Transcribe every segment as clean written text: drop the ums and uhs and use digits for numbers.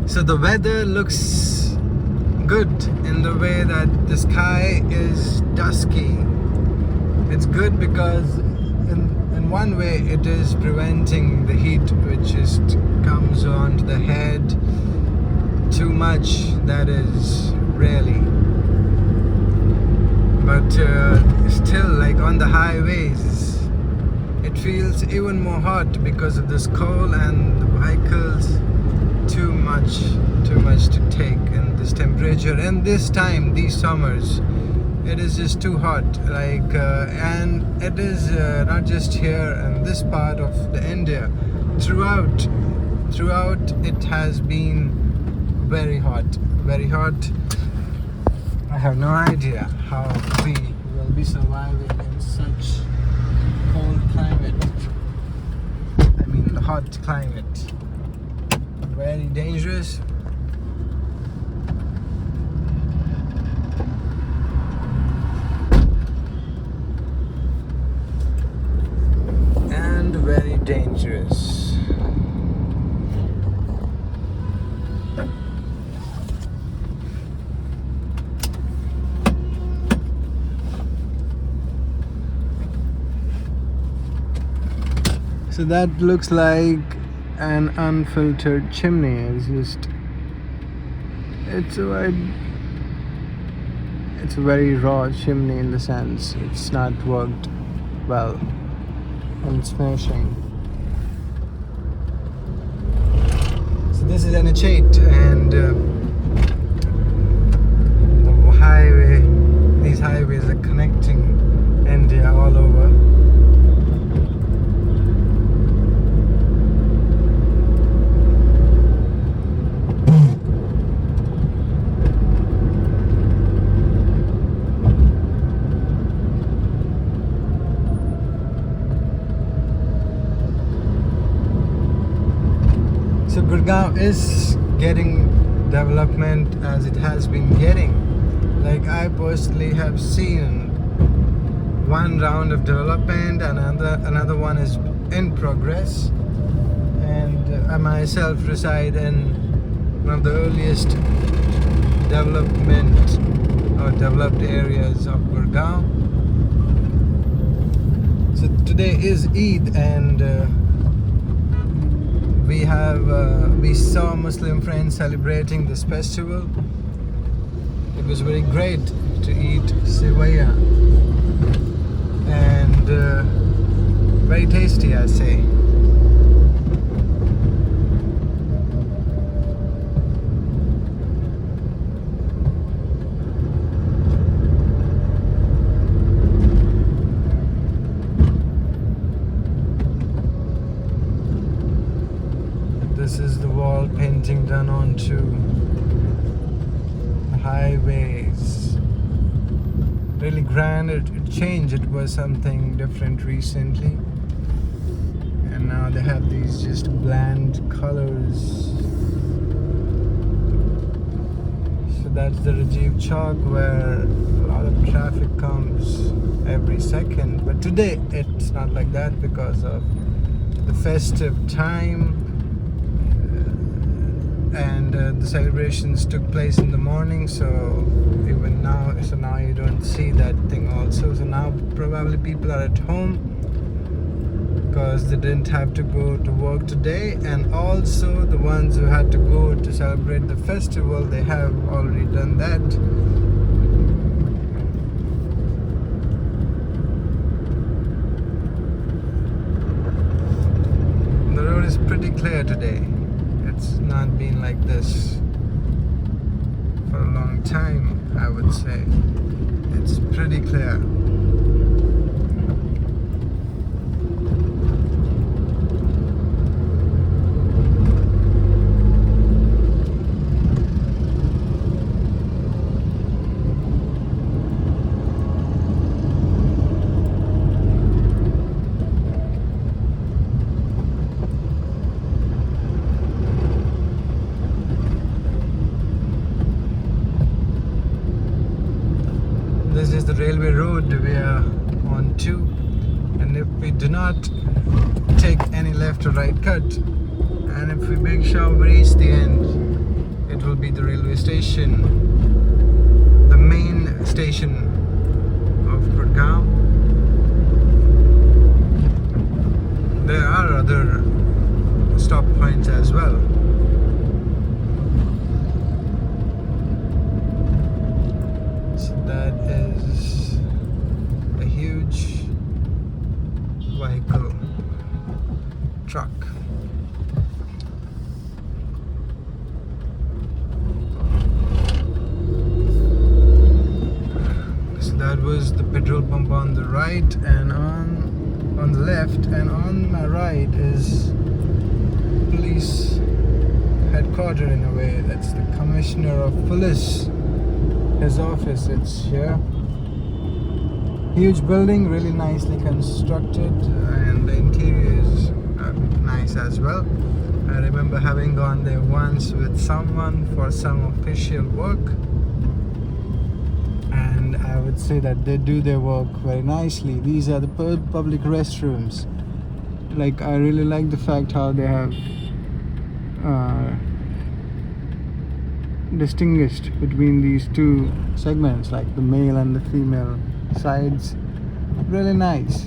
So the weather looks good in the way that the sky is dusky. It's good because in one way it is preventing the heat which just comes onto the head too much. That is really. But still, like on the highways, it feels even more hot because of this coal and the vehicles. Too much to take in this temperature and this time, these summers. It is just too hot. And it is not just here in this part of the India. Throughout, it has been very hot. I have no idea how we will be surviving in such cold climate. I mean, hot climate. Very dangerous. And very dangerous. So that looks like an unfiltered chimney. It's a very raw chimney in the sense it's not worked well and it's finishing. So this is NH8 and the highway, these highways are connecting India all over. So Gurugram is getting development as it has been getting. Like I personally have seen one round of development and another one is in progress. And I myself reside in one of the earliest development or developed areas of Gurugram. So today is Eid and we saw Muslim friends celebrating this festival. It was very great to eat sevaya and very tasty, I say. This is the wall painting done onto the highways. Really grand. It changed. It was something different recently. And now they have these just bland colors. So that's the Rajiv Chowk where a lot of traffic comes every second. But today it's not like that because of the festive time. And the celebrations took place in the morning, so even now you don't see that thing also. So now probably people are at home because they didn't have to go to work today, and also the ones who had to go to celebrate the festival, they have already done that. The road is pretty clear today. It's not been like this for a long time, I would say. It's pretty clear. This is the railway road we are on to, and if we do not take any left or right cut, and if we make sure we reach the end, it will be the railway station, the main station of Gurugram. There are other stop points as well. So that is a huge vehicle, truck. So that was the petrol pump on the right, and on the left, and on my right is police headquarters in a way. That's the commissioner of police. His office, it's here. Huge building, really nicely constructed, and the interior is nice as well. I remember having gone there once with someone for some official work, and I would say that they do their work very nicely. These are the public restrooms. Like, I really like the fact how they have distinguished between these two segments, like the male and the female sides. Really nice,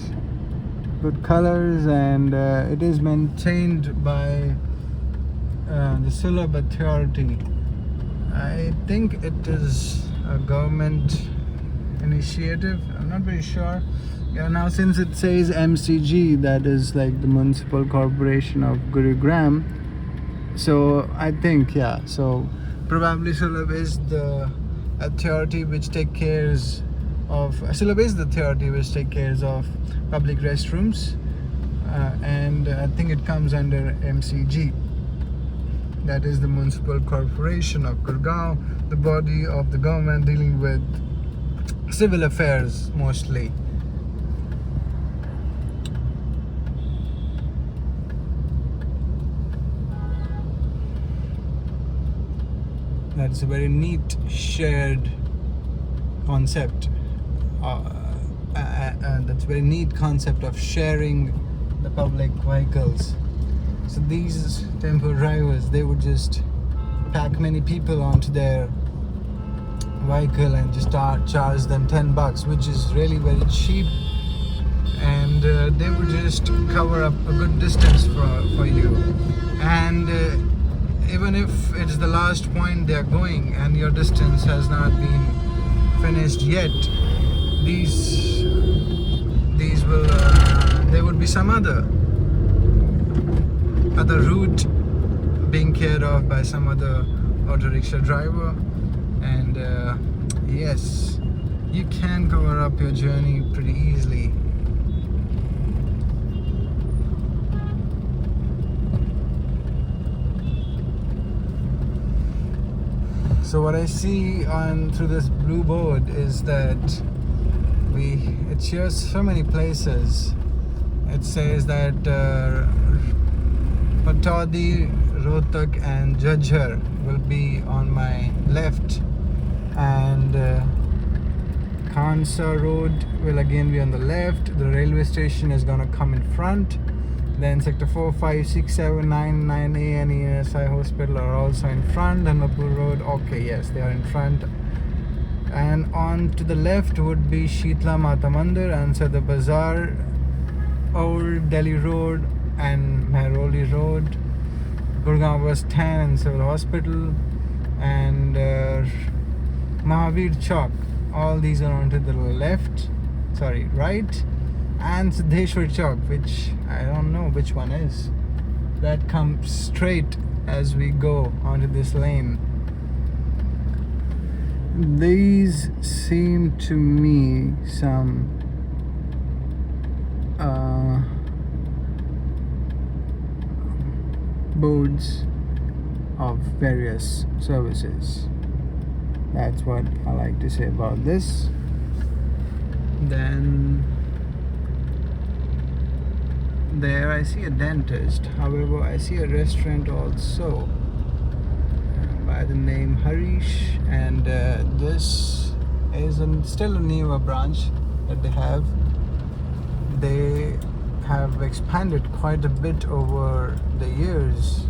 good colors, and it is maintained by the Sulab Authority. I think it is a government initiative, I'm not very sure. Yeah, now since it says MCG, that is like the Municipal Corporation of Gurugram, so I think, yeah, so probably Sulab is the authority which takes care of public restrooms, and I think it comes under MCG. That is the Municipal Corporation of Gurugram, the body of the government dealing with civil affairs mostly. That's a very neat shared concept. That's a very neat concept of sharing the public vehicles. So these tempo drivers, they would just pack many people onto their vehicle and just charge them $10, which is really very cheap, and they would just cover up a good distance for you. And even if it's the last point they are going and your distance has not been finished yet, there would be some other route being cared of by some other auto rickshaw driver, and yes, you can cover up your journey pretty easily. So what I see through this blue board is that it shows so many places. It says that Pataudi, Rohtak and Jhajjar will be on my left, and Khansa Road will again be on the left. The railway station is gonna come in front. Then sector 4, 5, 6, 7, 9, 9A and ESI Hospital are also in front. And Mapur Road, okay, yes, they are in front. And on to the left would be Shitla Mata Mandir, and Sadar Bazaar, Old Delhi Road and Mehroli Road, Gurugram Bus Stand and Civil Hospital, and Mahavir Chowk. All these are onto the right, and Siddheshwar Chowk, which I don't know which one is. That comes straight as we go onto this lane. These seem to me some boards of various services. That's what I like to say about this. Then there I see a dentist. However, I see a restaurant also by the name Harish, and this is still a newer branch that they have. They have expanded quite a bit over the years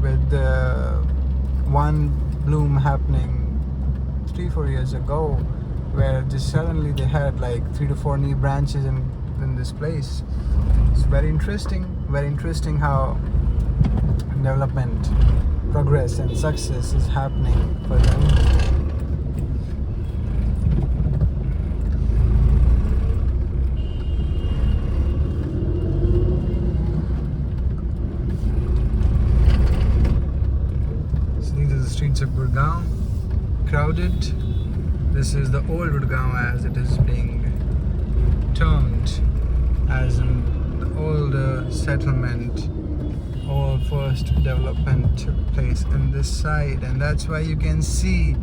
with one bloom happening 3-4 years ago, where just suddenly they had like 3 to 4 new branches in this place. It's very interesting how development, progress and success is happening for them. So these are the streets of Gurugram, crowded. This is the old Gurugram as it is being termed, as in the old settlement. All first development took place in this side, and that's why you can see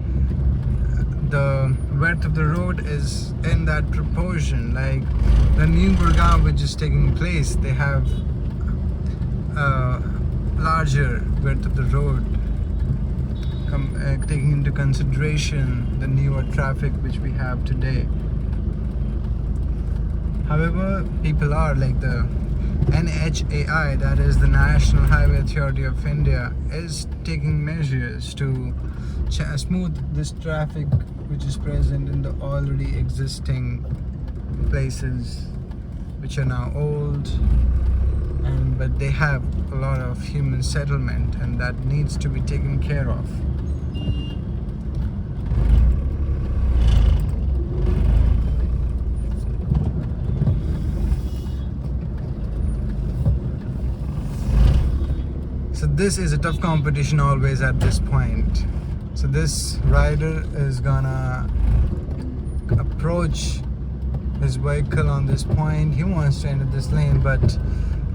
the width of the road is in that proportion. Like the new Gurugram which is taking place, they have a larger width of the road, taking into consideration the newer traffic which we have today. However, people are like the NHAI, that is the National Highway Authority of India, is taking measures to smooth this traffic which is present in the already existing places which are now old, but they have a lot of human settlement, and that needs to be taken care of. So this is a tough competition always at this point. So this rider is gonna approach his vehicle on this point. He wants to enter this lane, but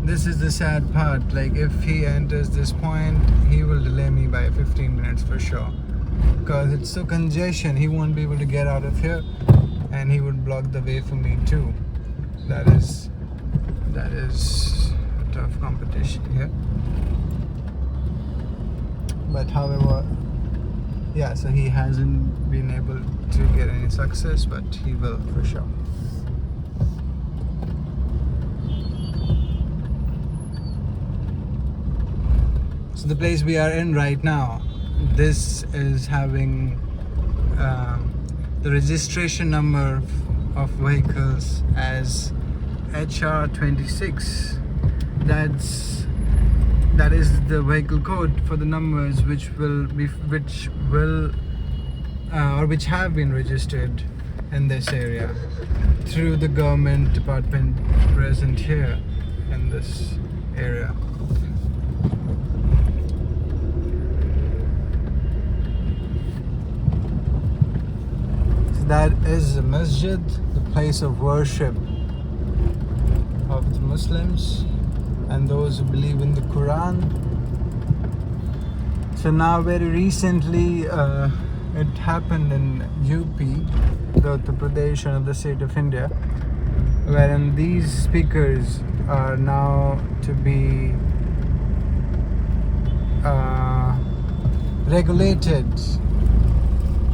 this is the sad part. Like if he enters this point, he will delay me by 15 minutes for sure, because it's so congestion. He won't be able to get out of here, and he would block the way for me too. That is a tough competition here. But however, yeah, so he hasn't been able to get any success, but he will for sure. So the place we are in right now, this is having the registration number of vehicles as HR26. That is the vehicle code for the numbers which have been registered in this area through the government department present here in this area. So that is a masjid, the place of worship of the Muslims and those who believe in the Quran. So now very recently it happened in UP, the Uttar Pradesh, another state of India, wherein these speakers are now to be regulated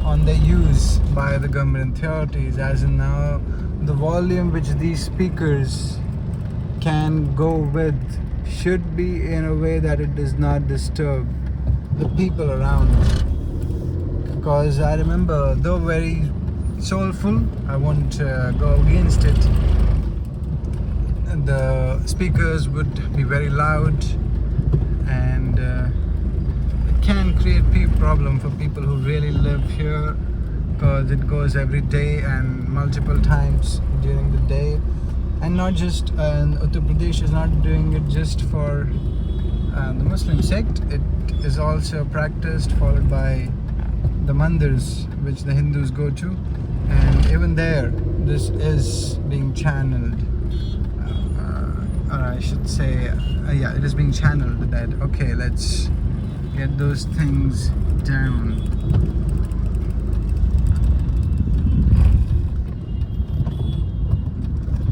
on their use by the government authorities, as in now the volume which these speakers can go with should be in a way that it does not disturb the people around. Because I remember, though very soulful, I won't go against it, the speakers would be very loud, and it can create problem for people who really live here, because it goes every day and multiple times during the day. And not just Uttar Pradesh is not doing it just for the Muslim sect. It is also practiced, followed by the mandirs which the Hindus go to, and even there this is being channeled, or I should say yeah, it is being channeled that okay, let's get those things down.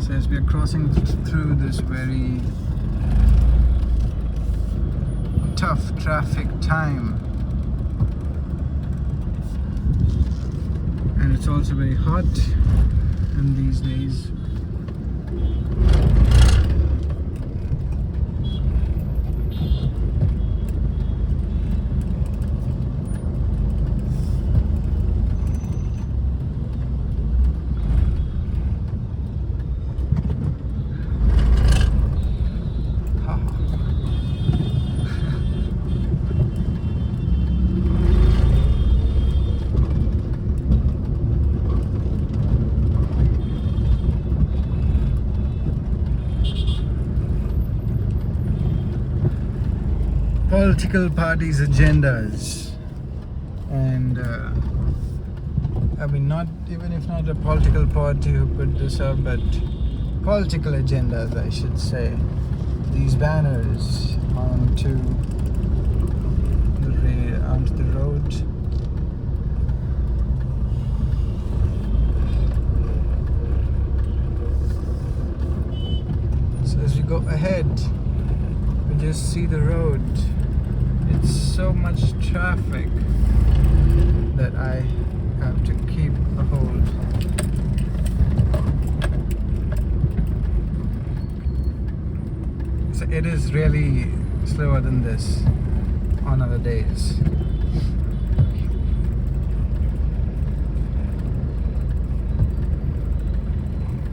So as we are crossing through this very tough traffic time, and it's also very hot in these days. political parties' agendas, and I mean, not even if not a political party who put this up, but political agendas, I should say. These banners onto the road. So as we go ahead, we just see the road. It's so much traffic that I have to keep a hold. So it is really slower than this on other days.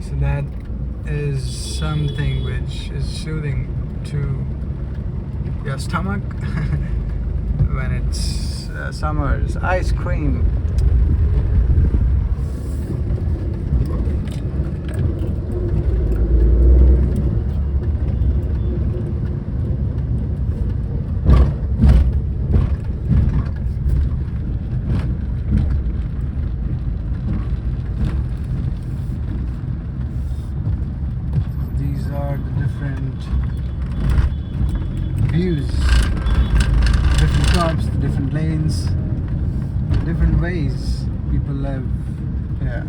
So that is something which is soothing to your stomach when it's summer's ice cream. These are the different views, different crops, different lanes, different ways people live here.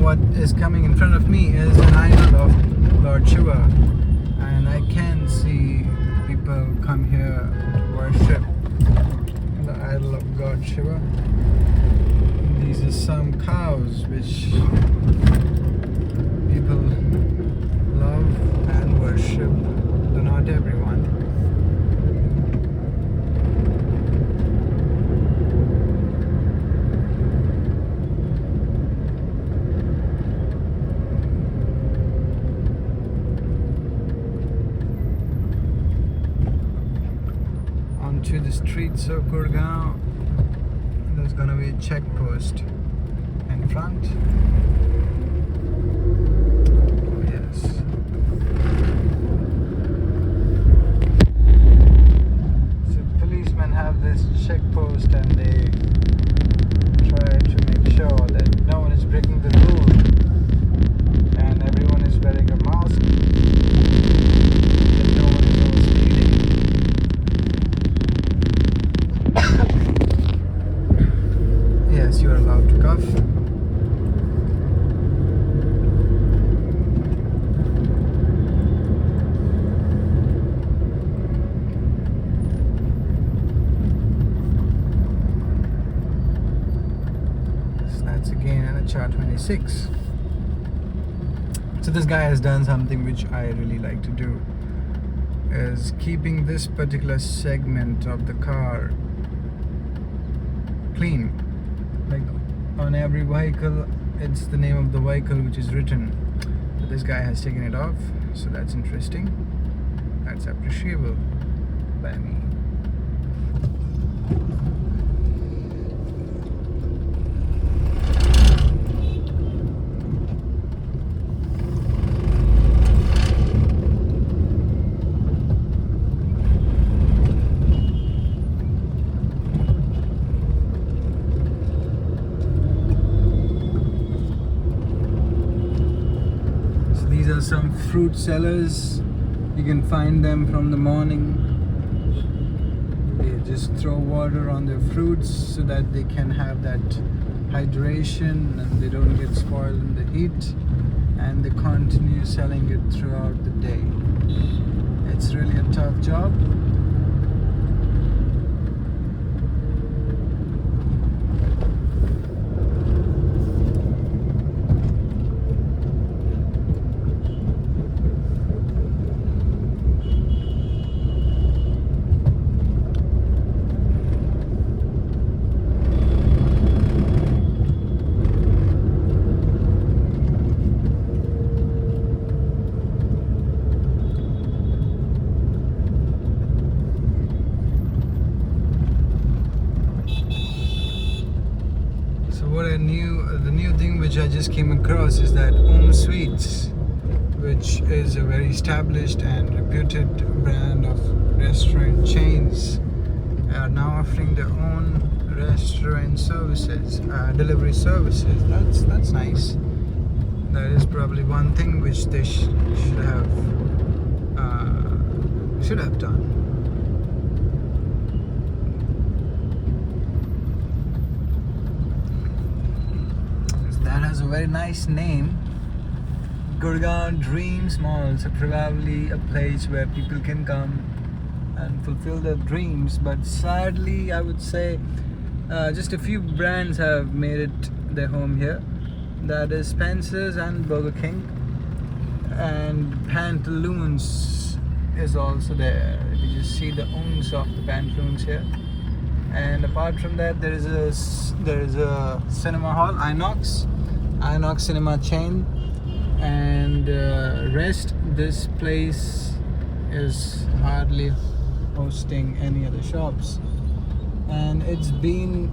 What is coming in front of me is an idol of Lord Shiva, and I can see people come here to worship the idol of God Shiva. These are some cows which people love and worship, though not everyone. To the streets of Gurugram, there's gonna be a check post in front. Oh yes. So policemen have this check post and they try to make sure that no one is breaking the rule and everyone is wearing a mask, that no one is overspeeding. Yes, you are allowed to cough. So that's again an HR 26. So this guy has done something which I really like to do, is keeping this particular segment of the car clean. Like on every vehicle, it's the name of the vehicle which is written. So this guy has taken it off, so that's interesting. That's appreciable by me. These are some fruit sellers. You can find them from the morning. They just throw water on their fruits so that they can have that hydration and they don't get spoiled in the heat, and they continue selling it throughout the day. It's really a tough job. So the new thing which I just came across is that Om Sweets, which is a very established and reputed brand of restaurant chains, are now offering their own restaurant services, delivery services. That's nice. That is probably one thing which they should have done. That has a very nice name, Gurugram Dreams Mall. So probably a place where people can come and fulfill their dreams. But sadly, I would say just a few brands have made it their home here. That is Spencer's and Burger King, and Pantaloons is also there. You just see the owns of the Pantaloons here. And apart from that, there is a cinema hall, Inox cinema chain, and rest this place is hardly hosting any other shops, and it's been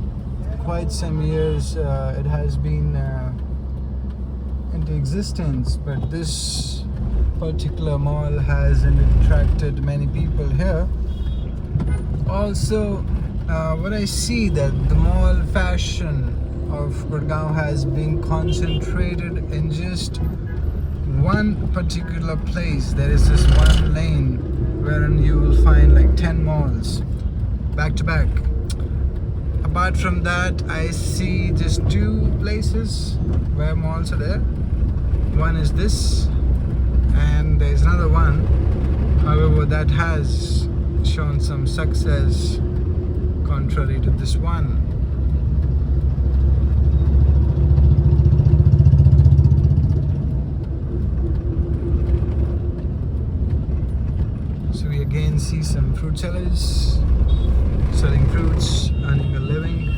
quite some years it has been into existence, but this particular mall hasn't attracted many people here. Also, what I see that the mall fashion of Gurugram has been concentrated in just one particular place. There is this one lane wherein you will find like 10 malls back to back. Apart from that, I see just two places where malls are there. One is this, and there's another one. However, that has shown some success contrary to this one. So we again see some fruit sellers selling fruits, earning a living.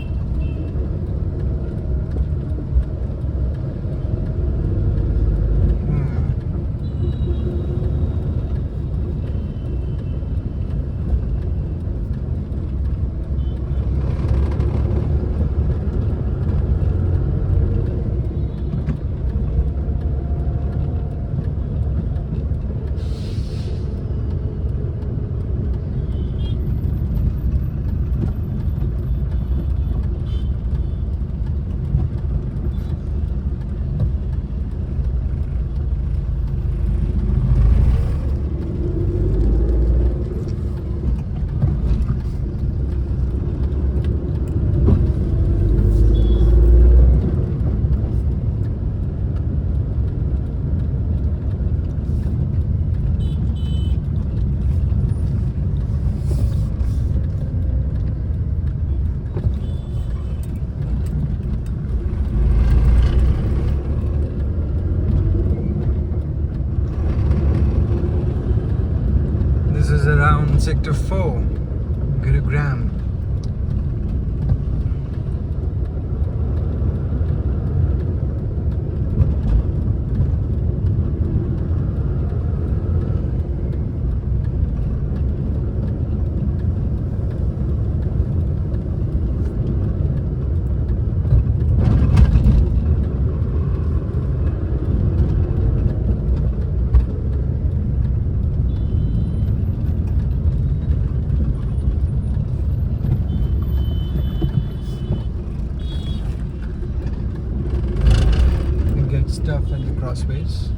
This is around Sector 4, Gurugram. Stuff in the crossways.